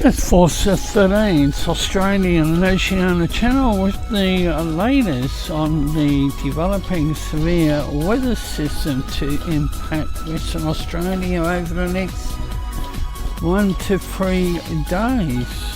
That's Force 13's Australian and Oceania channel with the latest on the developing severe weather system to impact Western Australia over the next 1 to 3 days.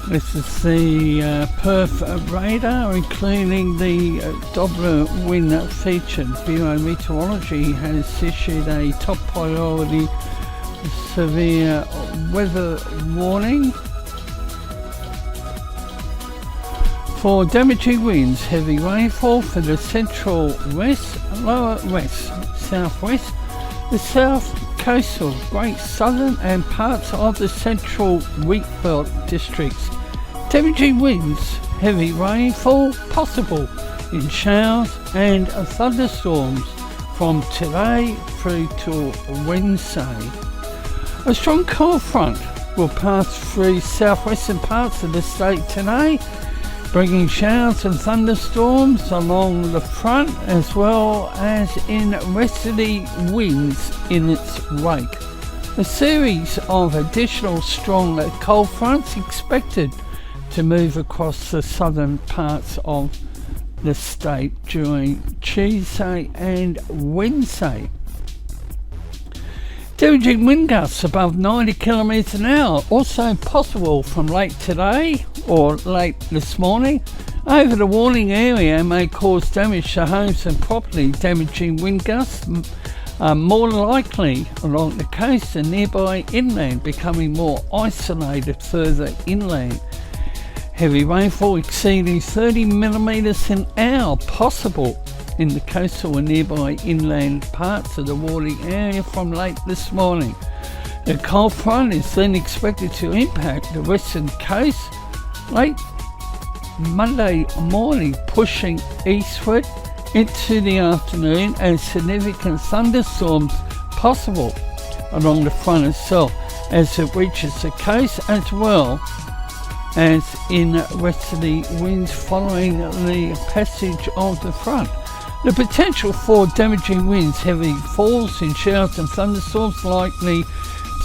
This is the Perth radar, including the Doppler wind feature. Bureau Meteorology has issued a top priority severe weather warning for damaging winds, heavy rainfall for the central west, lower west, southwest, the south coastal, Great Southern and parts of the central wheatbelt districts. Damaging winds, heavy rainfall possible in showers and thunderstorms from today through to Wednesday. A strong cold front will pass through southwestern parts of the state today, bringing showers and thunderstorms along the front as well as in westerly winds in its wake. A series of additional strong cold fronts expected to move across the southern parts of the state during Tuesday and Wednesday. Damaging wind gusts above 90 km an hour also possible from late today or late this morning over the warning area may cause damage to homes and property. Damaging wind gusts are more likely along the coast and nearby inland, becoming more isolated further inland. Heavy rainfall exceeding 30 millimetres an hour possible in the coastal and nearby inland parts of the warning area from late this morning. The cold front is then expected to impact the western coast late Monday morning, pushing eastward into the afternoon and significant thunderstorms possible along the front itself as it reaches the coast, as well as in westerly winds following the passage of the front. The potential for damaging winds, heavy falls in showers and thunderstorms likely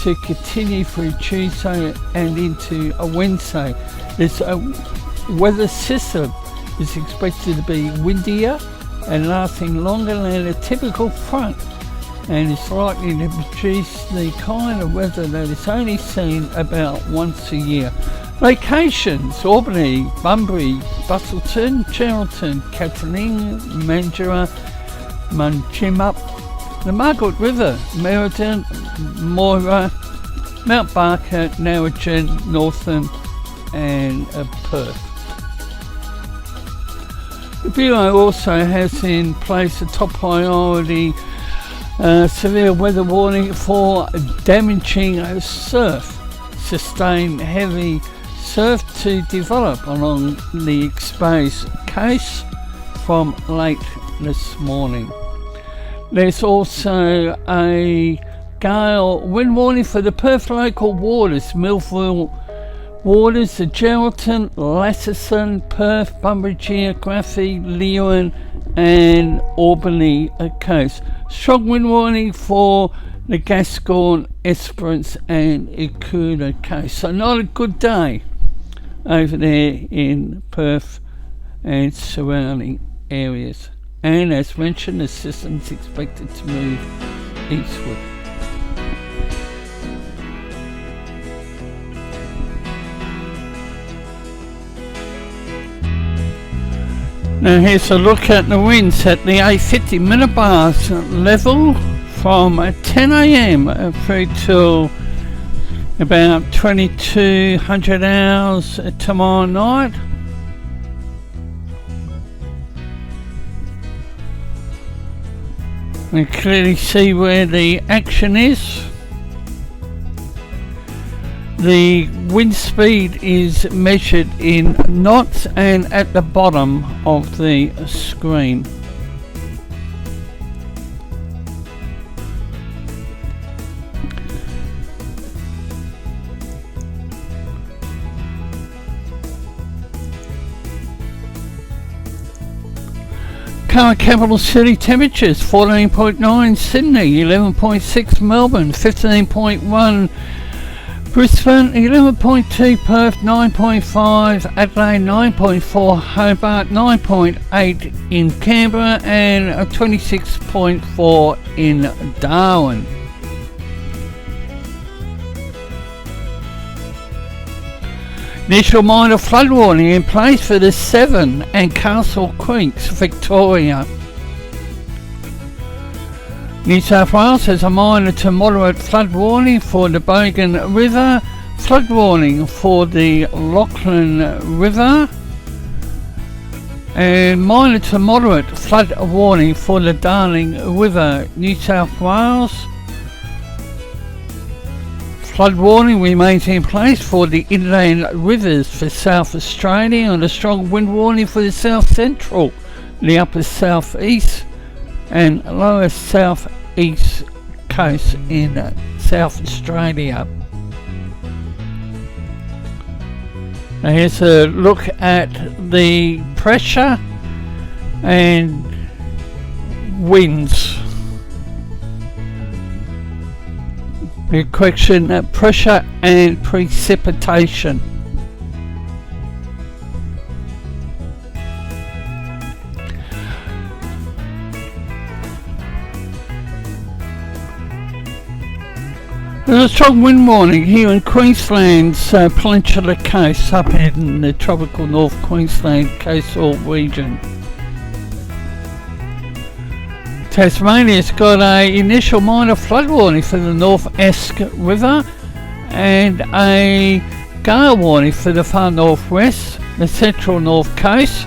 to continue through Tuesday and into a Wednesday. This weather system is expected to be windier and lasting longer than a typical front, and is likely to produce the kind of weather that is only seen about once a year. Locations: Albany, Bunbury, Busselton, Geraldton, Catalina, Mandurah, Munjimup, the Margaret River, Meriden, Moira, Mount Barker, Narrogin, Northern and Perth. The Bureau also has in place a top priority severe weather warning for damaging surf. Sustained heavy surf to develop along the exposed coast from late this morning. There's also a gale wind warning for the Perth local waters, Melville waters, the Geraldton, Lancelin, Perth, Bunbury, Geographe, Leeuwin and Albany coast. Strong wind warning for the Gascoyne, Esperance and Eucla coast. So not a good day over there in Perth and surrounding areas. And as mentioned, the system is expected to move eastward. Now here's a look at the winds at the 850 millibars level from 10 a.m. through till about 2200 hours tomorrow night. We clearly see where the action is. The wind speed is measured in knots and at the bottom of the screen. Current capital city temperatures 14.9 Sydney, 11.6 Melbourne, 15.1 Brisbane, 11.2 Perth, 9.5 Adelaide, 9.4 Hobart, 9.8 in Canberra and 26.4 in Darwin. Initial minor flood warning in place for the Severn and Castle Creeks, Victoria. New South Wales has a minor to moderate flood warning for the Bogan River, flood warning for the Lachlan River, and minor to moderate flood warning for the Darling River, New South Wales. Flood warning remains in place for the inland rivers for South Australia and a strong wind warning for the South Central, the upper South East and lower South East coast in South Australia. Now here's a look at the pressure and winds. The correction, pressure and precipitation. There's a strong wind warning here in Queensland's Peninsula Coast, up in the tropical North Queensland coastal region. Tasmania's got a initial minor flood warning for the North Esk River and a gale warning for the far northwest, the central north coast,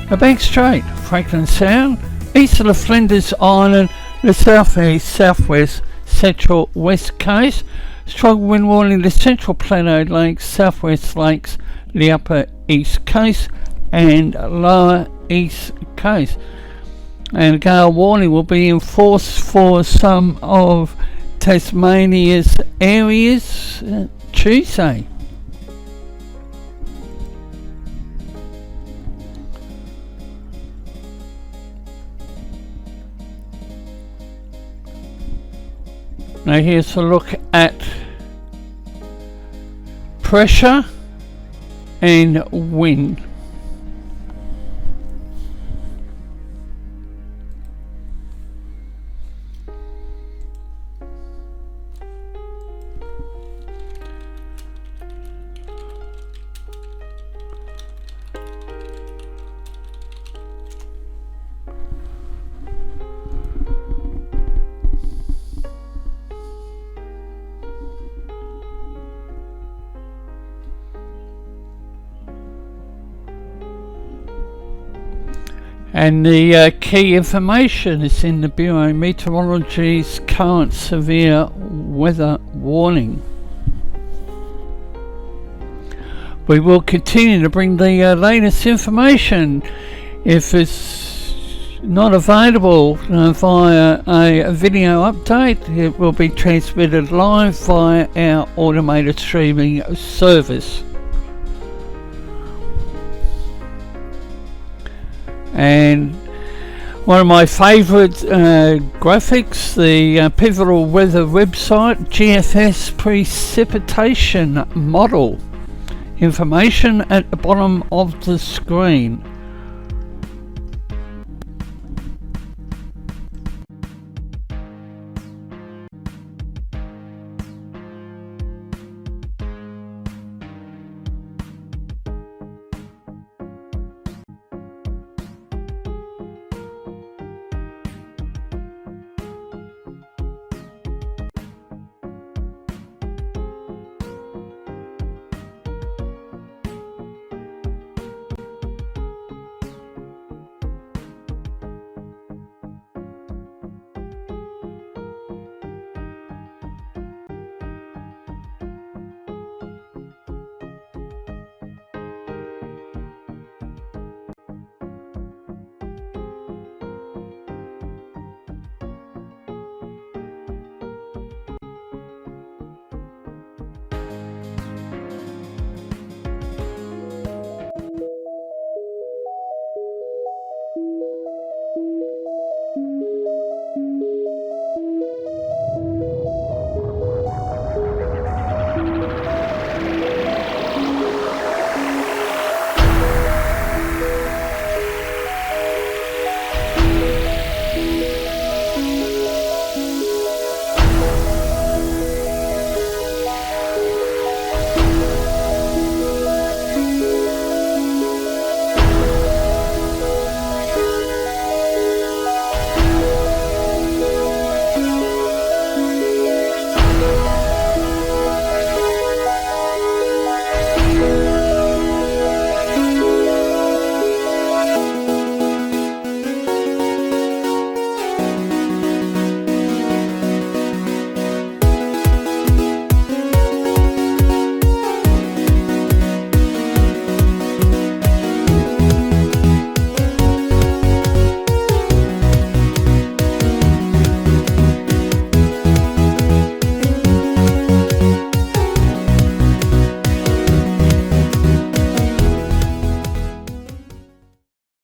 the Bank Strait, Franklin Sound, east of the Flinders Island, the southeast, southwest, central west coast. Strong wind warning the central plateau lakes, southwest lakes, the upper east coast and lower east coast. And a gale warning will be enforced for some of Tasmania's areas Tuesday. Now here's a look at pressure and wind. And the key information is in the Bureau Meteorology's current severe weather warning. We will continue to bring the latest information. If it's not available via a video update, it will be transmitted live via our automated streaming service. And one of my favourite graphics, the Pivotal Weather website, GFS precipitation model. Information at the bottom of the screen.